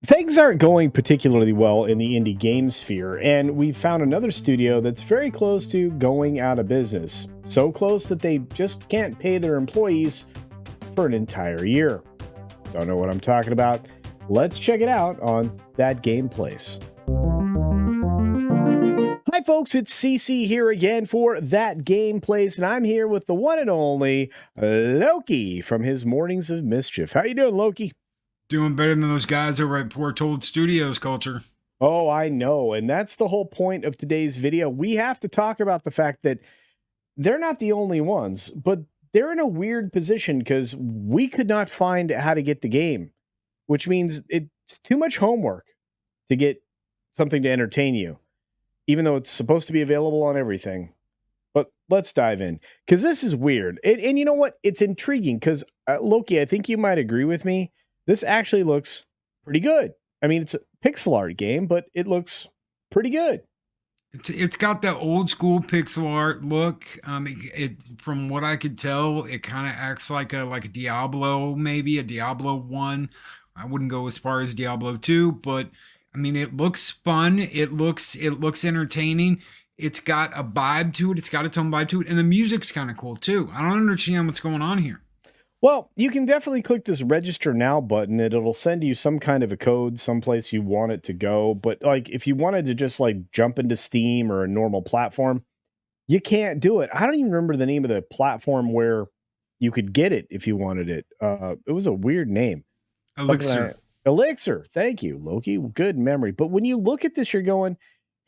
Things aren't going particularly well in the indie game sphere, and we've found another studio that's very close to going out of business. So close that they just can't pay their employees for an entire year. Don't know what I'm talking about? Let's check it out on That Game Place. Hi, folks, it's CC here again for That Game Place, and I'm here with the one and only Loki from his Mornings of Mischief. How you doing, Loki? Doing better than those guys over at Fortold Studios, culture. Oh, I know. And that's the whole point of today's video. We have to talk about the fact that they're not the only ones, but they're in a weird position because we could not find how to get the game, which means it's too much homework to get something to entertain you, even though it's supposed to be available on everything. But let's dive in because this is weird. And you know what? It's intriguing because, Loki, I think you might agree with me. This actually looks pretty good. I mean, it's a pixel art game, but it looks pretty good. It's got that old school pixel art look. From what I could tell, it kind of acts like a Diablo, maybe a Diablo 1. I wouldn't go as far as Diablo 2, but I mean it looks fun. It looks entertaining. It's got a vibe to it. It's got its own vibe to it, and the music's kind of cool too. I don't understand what's going on here. Well, you can definitely click this register now button. It'll send you some kind of a code someplace you want it to go. But like if you wanted to just like jump into Steam or a normal platform, you can't do it. I don't even remember the name of the platform where you could get it if you wanted it. It was a weird name. Elixir. Elixir. Thank you, Loki. Good memory. But when you look at this, you're going,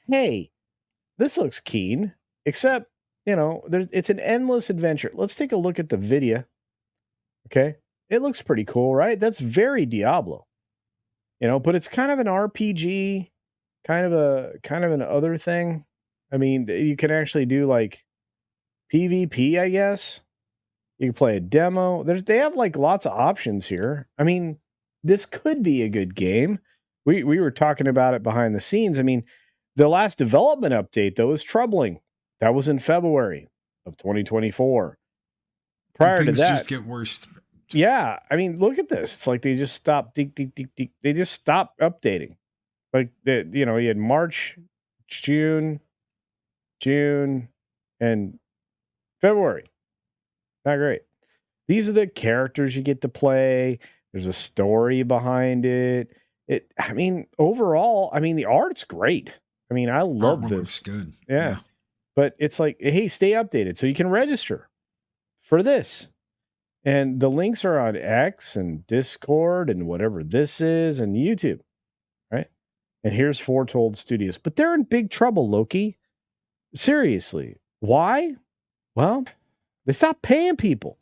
hey, this looks keen. Except, it's an endless adventure. Let's take a look at the video. Okay. It looks pretty cool, right? That's very Diablo. But it's kind of an RPG, kind of an other thing. I mean, you can actually do like PvP, I guess. You can play a demo. They have like lots of options here. I mean, this could be a good game. We were talking about it behind the scenes. I mean, the last development update though is troubling. That was in February of 2024. And Prior to things that, just get worse. yeah, I mean, look at this. It's like they just stopped. They just stopped updating. Like you had March, June, and February. Not great. These are the characters you get to play. There's a story behind it. I mean, overall, I mean, the art's great. I mean, I love Artwork looks this. good. Yeah. Yeah. But it's like, hey, stay updated so you can register for this. And the links are on X and Discord and whatever this is and YouTube, right? And here's Fortold Studios. But they're in big trouble, Loki. Seriously. Why? Well, they stopped paying people.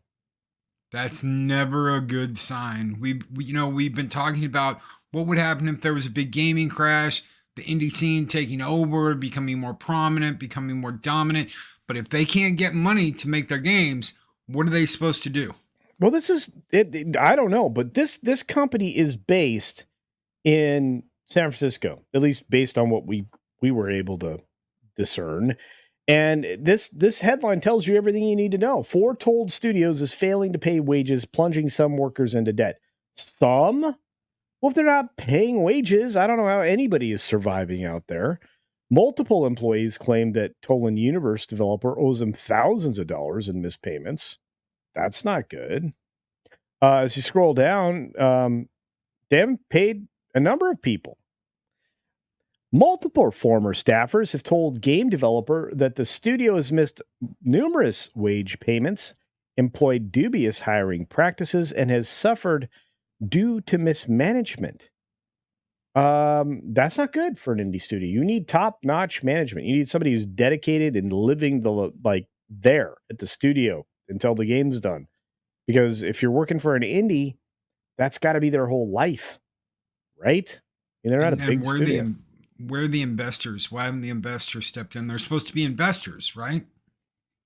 That's never a good sign. We've been talking about what would happen if there was a big gaming crash, the indie scene taking over, becoming more prominent, becoming more dominant. But if they can't get money to make their games, what are they supposed to do? Well, this is I don't know, but this company is based in San Francisco, at least based on what we were able to discern. And this headline tells you everything you need to know. Fortold Studios is failing to pay wages, plunging some workers into debt. Some? Well, if they're not paying wages, I don't know how anybody is surviving out there. Multiple employees claim that Tolen Universe developer owes them thousands of dollars in missed payments. That's not good. As you scroll down, they haven't paid a number of people. Multiple former staffers have told game developer that the studio has missed numerous wage payments, employed dubious hiring practices, and has suffered due to mismanagement. That's not good for an indie studio. You need top-notch management. You need somebody who's dedicated and living there at the studio until the game's done. Because if you're working for an indie, that's got to be their whole life, right? And they're not a And big studio. where are the investors? Why haven't the investors stepped in? They're supposed to be investors, right?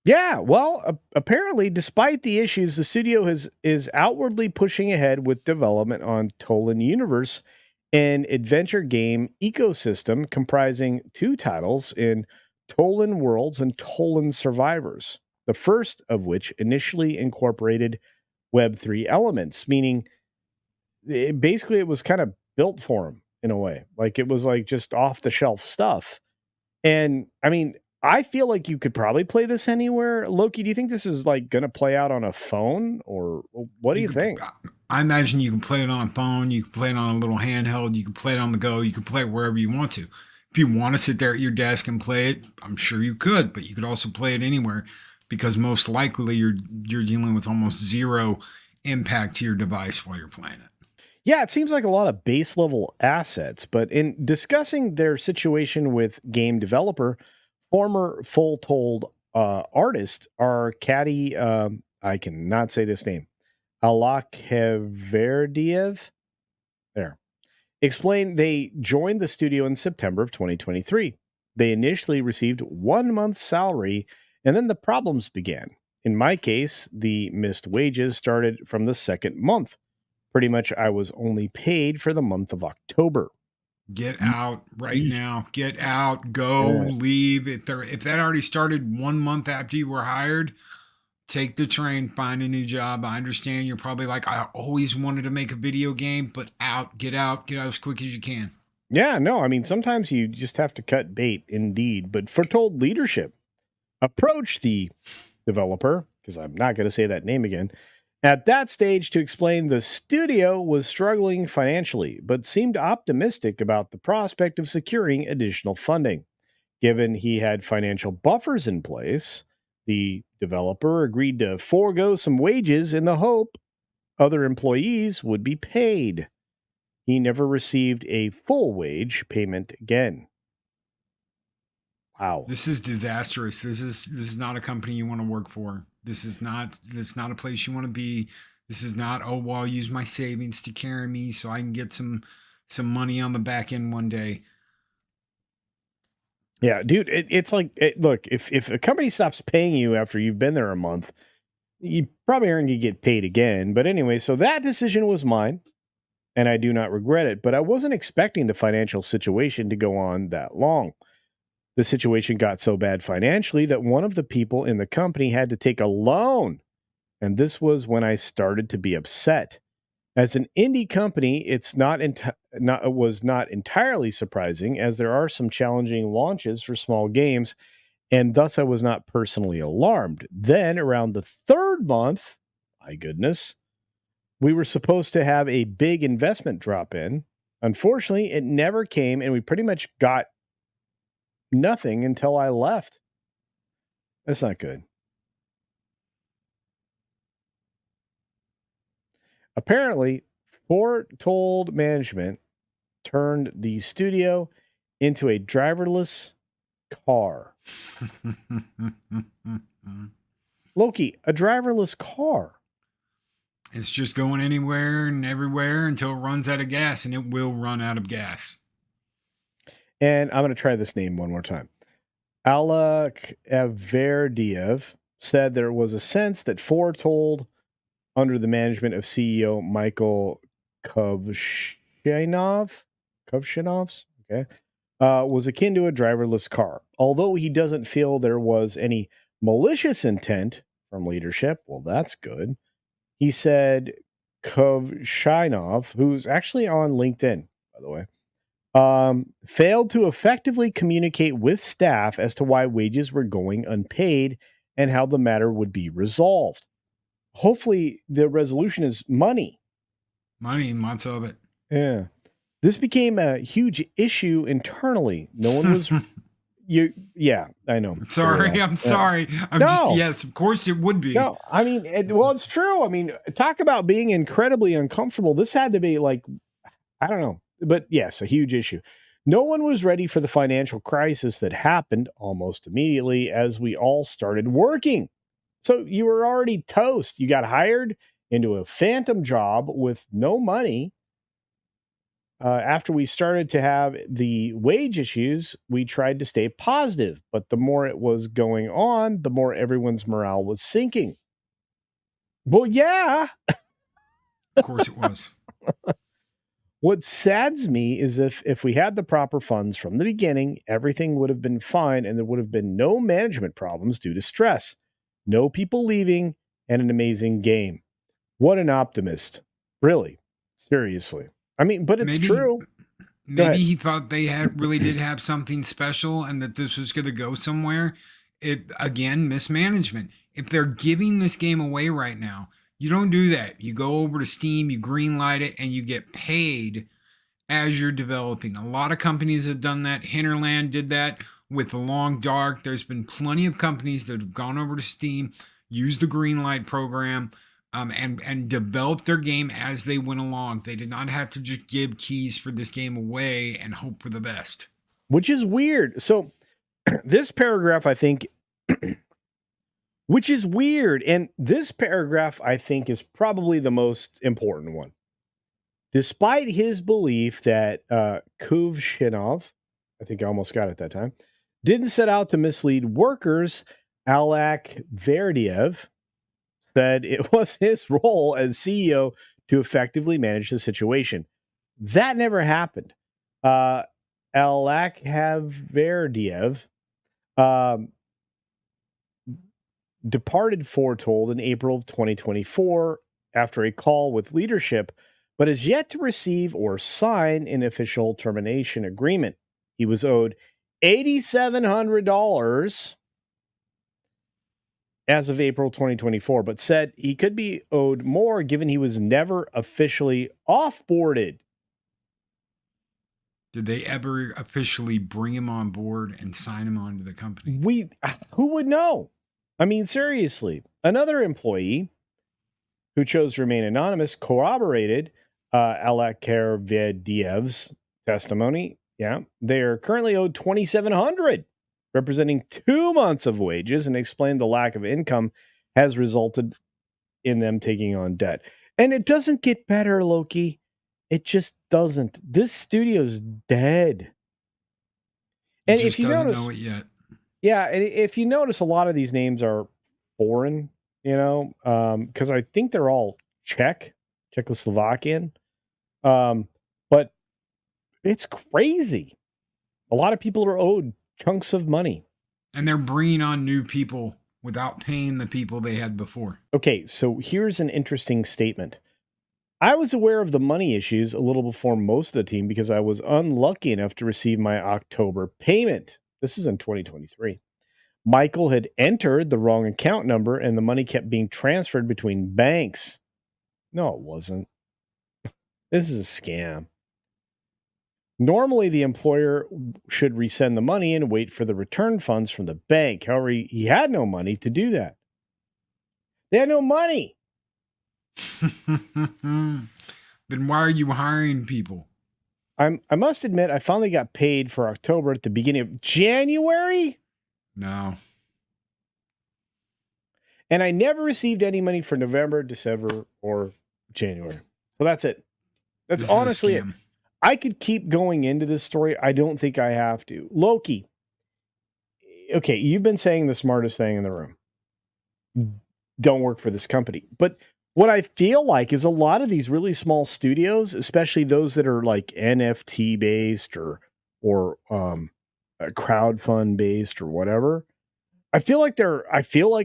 Yeah, well, apparently, despite the issues, the studio is outwardly pushing ahead with development on Tolen Universe, an adventure game ecosystem comprising two titles in Tolen Worlds and Tolen Survivors. The first of which initially incorporated Web3 elements, meaning basically it was kind of built for him in a way. Like it was like just off the shelf stuff. And I mean, I feel like you could probably play this anywhere. Loki, do you think this is like going to play out on a phone or what do You you could, think? I imagine you can play it on a phone, you can play it on a little handheld, you can play it on the go, you can play it wherever you want to. If you want to sit there at your desk and play it, I'm sure you could, but you could also play it anywhere because most likely you're dealing with almost zero impact to your device while you're playing it. Yeah, it seems like a lot of base level assets, but in discussing their situation with game developer, former Fortold artist Arkady, I cannot say this name, Alakeverdiev, there, explained they joined the studio in September of 2023. They initially received 1 month's salary, and then the problems began. In my case, the missed wages started from the second month. Pretty much, I was only paid for the month of October. Get out right Yeesh. now. Get out. Go. Yeah. Leave. If that already started 1 month after you were hired, take the train, find a new job. I understand you're probably like, I always wanted to make a video game, but get out as quick as you can. Yeah, no, I mean, sometimes you just have to cut bait, indeed. But Foretold leadership approached the developer, because I'm not going to say that name again, at that stage to explain the studio was struggling financially, but seemed optimistic about the prospect of securing additional funding. Given he had financial buffers in place, the developer agreed to forego some wages in the hope other employees would be paid. He never received a full wage payment again. Wow. This is disastrous. This is not a company you want to work for. This is not a place you want to be. This is not, oh well, I'll use my savings to carry me so I can get some money on the back end one day. Yeah, dude, it's like, look, if a company stops paying you after you've been there a month, you probably aren't going to get paid again. But anyway, so that decision was mine, and I do not regret it. But I wasn't expecting the financial situation to go on that long. The situation got so bad financially that one of the people in the company had to take a loan. And this was when I started to be upset. As an indie company, it was not entirely surprising, as there are some challenging launches for small games, and thus I was not personally alarmed. Then, around the third month, my goodness, we were supposed to have a big investment drop in. Unfortunately, it never came, and we pretty much got nothing until I left. That's not good. Apparently, Foretold management turned the studio into a driverless car. Loki, a driverless car. It's just going anywhere and everywhere until it runs out of gas, and it will run out of gas. And I'm going to try this name one more time. Alek Averdiev said there was a sense that Foretold, under the management of CEO Michael Kovshinovs, okay, was akin to a driverless car. Although he doesn't feel there was any malicious intent from leadership, well, that's good. He said Kovshinov, who's actually on LinkedIn, by the way, failed to effectively communicate with staff as to why wages were going unpaid and how the matter would be resolved. Hopefully, the resolution is money. Money and lots of it. Yeah. This became a huge issue internally. No one was yeah, I know. Sorry, I'm sorry. No. Yes, of course it would be. No, I mean, well, it's true. I mean, talk about being incredibly uncomfortable. This had to be like, I don't know, but yes, a huge issue. No one was ready for the financial crisis that happened almost immediately as we all started working. So you were already toast. You got hired into a phantom job with no money. After we started to have the wage issues, we tried to stay positive, but the more it was going on, the more everyone's morale was sinking. Well, yeah. Of course it was. What saddens me is if we had the proper funds from the beginning, everything would have been fine and there would have been no management problems due to stress, no people leaving, and an amazing game. What an optimist. Really. Seriously. I mean, but it's Maybe true. Go maybe ahead. he thought they had really did have something special and that this was going to go somewhere. It again, mismanagement. If they're giving this game away right now, you don't do that. You go over to Steam, you green light it, and you get paid as you're developing. A lot of companies have done that. Hinterland did that with The Long Dark. There's been plenty of companies that have gone over to Steam, used the green light program, and developed their game as they went along. They did not have to just give keys for this game away and hope for the best. Which is weird. So this paragraph, I think, which is weird. And this paragraph, I think, is probably the most important one. Despite his belief that Kuvshinov, I think I almost got it that time, didn't set out to mislead workers, Alak Verdiev said it was his role as CEO to effectively manage the situation. That never happened. Alak Verdiev um, departed Fortold in April of 2024 after a call with leadership, but has yet to receive or sign an official termination agreement. He was owed $8,700 as of April 2024, but said he could be owed more given he was never officially offboarded. Did they ever officially bring him on board and sign him onto the company? Who would know? I mean, seriously. Another employee who chose to remain anonymous corroborated Alakervediev's testimony. Yeah, they are currently owed $2,700, representing 2 months of wages, and explained the lack of income has resulted in them taking on debt. And it doesn't get better, Loki. It just doesn't. This studio's dead. It And if just you doesn't know notice, it yet. yeah, and if you notice, a lot of these names are foreign, because I think they're all Czechoslovakian. But it's crazy. A lot of people are owed chunks of money. And they're bringing on new people without paying the people they had before. Okay, so here's an interesting statement. I was aware of the money issues a little before most of the team because I was unlucky enough to receive my October payment. This is in 2023. Michael had entered the wrong account number and the money kept being transferred between banks. No, it wasn't. This is a scam. Normally, the employer should resend the money and wait for the return funds from the bank. However, he had no money to do that. They had no money. Then why are you hiring people? I must admit, I finally got paid for October at the beginning of January. No. And I never received any money for November, December, or January. So that's it. That's This honestly is a it. scam. I could keep going into this story. I don't think I have to. Loki. Okay, you've been saying the smartest thing in the room. Don't work for this company. But what I feel like is a lot of these really small studios, especially those that are like NFT based or crowdfund based or whatever, I feel like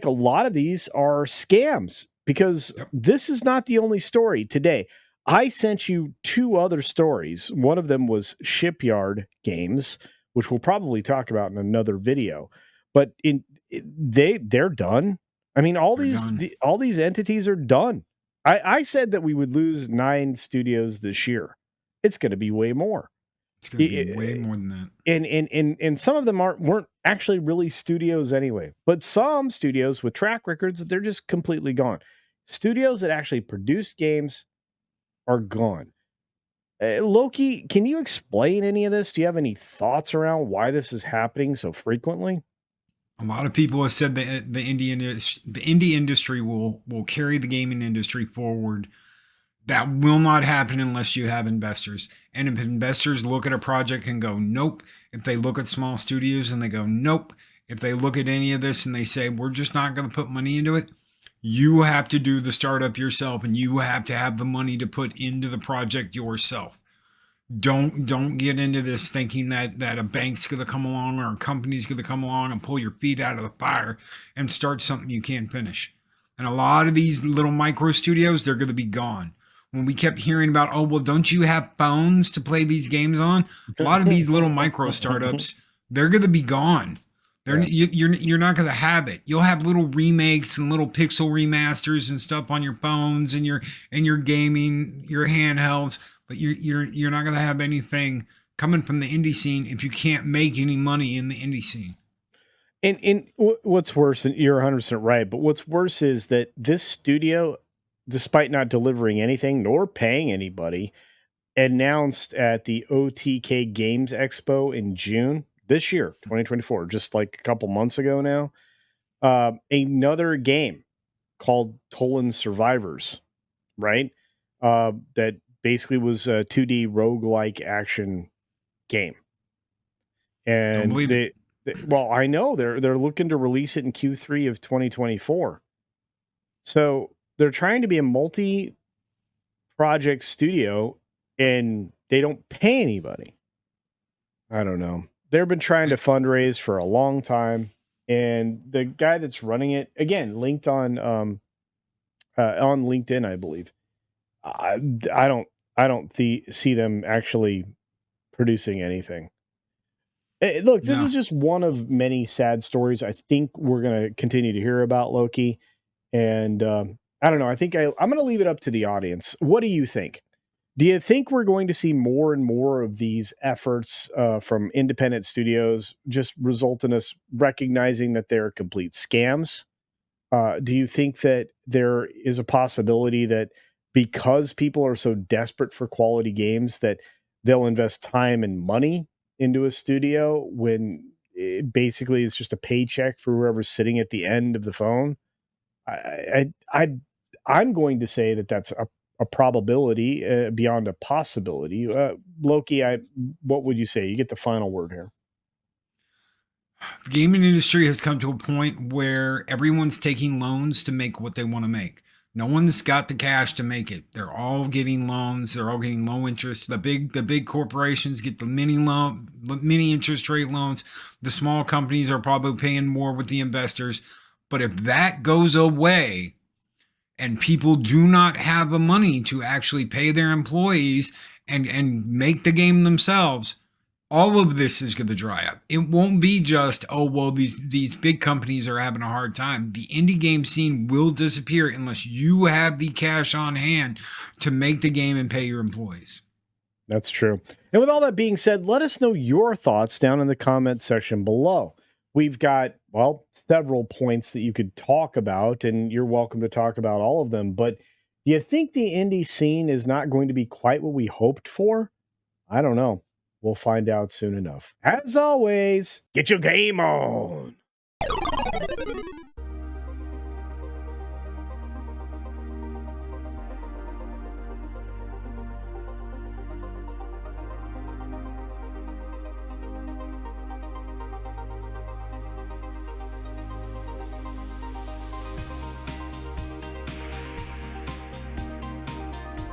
a lot of these are scams because Yep. this is not the only story today. I sent you 2 other stories. One of them was Shipyard Games, which we'll probably talk about in another video. But they're done. I mean, They're done. all these entities are done. I said that we would lose 9 studios this year. It's going to be way more. It's going to be way more than that. And some of them weren't actually really studios anyway. But some studios with track records, they're just completely gone. Studios that actually produce games are gone. Loki, can you explain any of this? Do you have any thoughts around why this is happening so frequently? A lot of people have said that the indie industry will carry the gaming industry forward. That will not happen unless you have investors. And if investors look at a project and go, nope, if they look at small studios and they go, nope, if they look at any of this and they say, we're just not going to put money into it, you have to do the startup yourself and you have to have the money to put into the project yourself. Don't get into this thinking that a bank's going to come along or a company's going to come along and pull your feet out of the fire and start something you can't finish. And a lot of these little micro studios, they're going to be gone. when we kept hearing about, oh, well, don't you have phones to play these games on? A lot of these little micro startups, they're going to be gone. Yeah. You're not going to have it. You'll have little remakes and little pixel remasters and stuff on your phones and your gaming, your handhelds, but you're not going to have anything coming from the indie scene if you can't make any money in the indie scene. And what's worse, and you're 100% right, but what's worse is that this studio, despite not delivering anything nor paying anybody, announced at the OTK Games Expo in June this year, 2024, just like a couple months ago now, another game called Tolen Survivors, right? That basically was a 2D roguelike action game. Don't And believe it. well, I know they're looking to release it in Q3 of 2024. So they're trying to be a multi-project studio, and they don't pay anybody. I don't know. They've been trying to fundraise for a long time, and the guy that's running it, again, linked on LinkedIn, I believe. I don't see them actually producing anything. Look, this No. is just one of many sad stories I think we're going to continue to hear about, Loki. And I don't know. I think I'm going to leave it up to the audience. What do you think? Do you think we're going to see more and more of these efforts from independent studios just result in us recognizing that they're complete scams? Do you think that there is a possibility that because people are so desperate for quality games that they'll invest time and money into a studio when basically it's just a paycheck for whoever's sitting at the end of the phone? I'm going to say that that's a probability beyond a possibility. Loki, what would you say? You get the final word here. The gaming industry has come to a point where everyone's taking loans to make what they want to make. No one's got the cash to make it. They're all getting loans. They're all getting low interest. The big corporations get the mini interest rate loans. The small companies are probably paying more with the investors. But if that goes away and people do not have the money to actually pay their employees and make the game themselves, all of this is going to dry up. It won't be just, oh, well, these big companies are having a hard time. The indie game scene will disappear unless you have the cash on hand to make the game and pay your employees. That's true. And with all that being said, let us know your thoughts down in the comment section below. We've got, well, several points that you could talk about, and you're welcome to talk about all of them. But do you think the indie scene is not going to be quite what we hoped for? I don't know. We'll find out soon enough. As always, get your game on.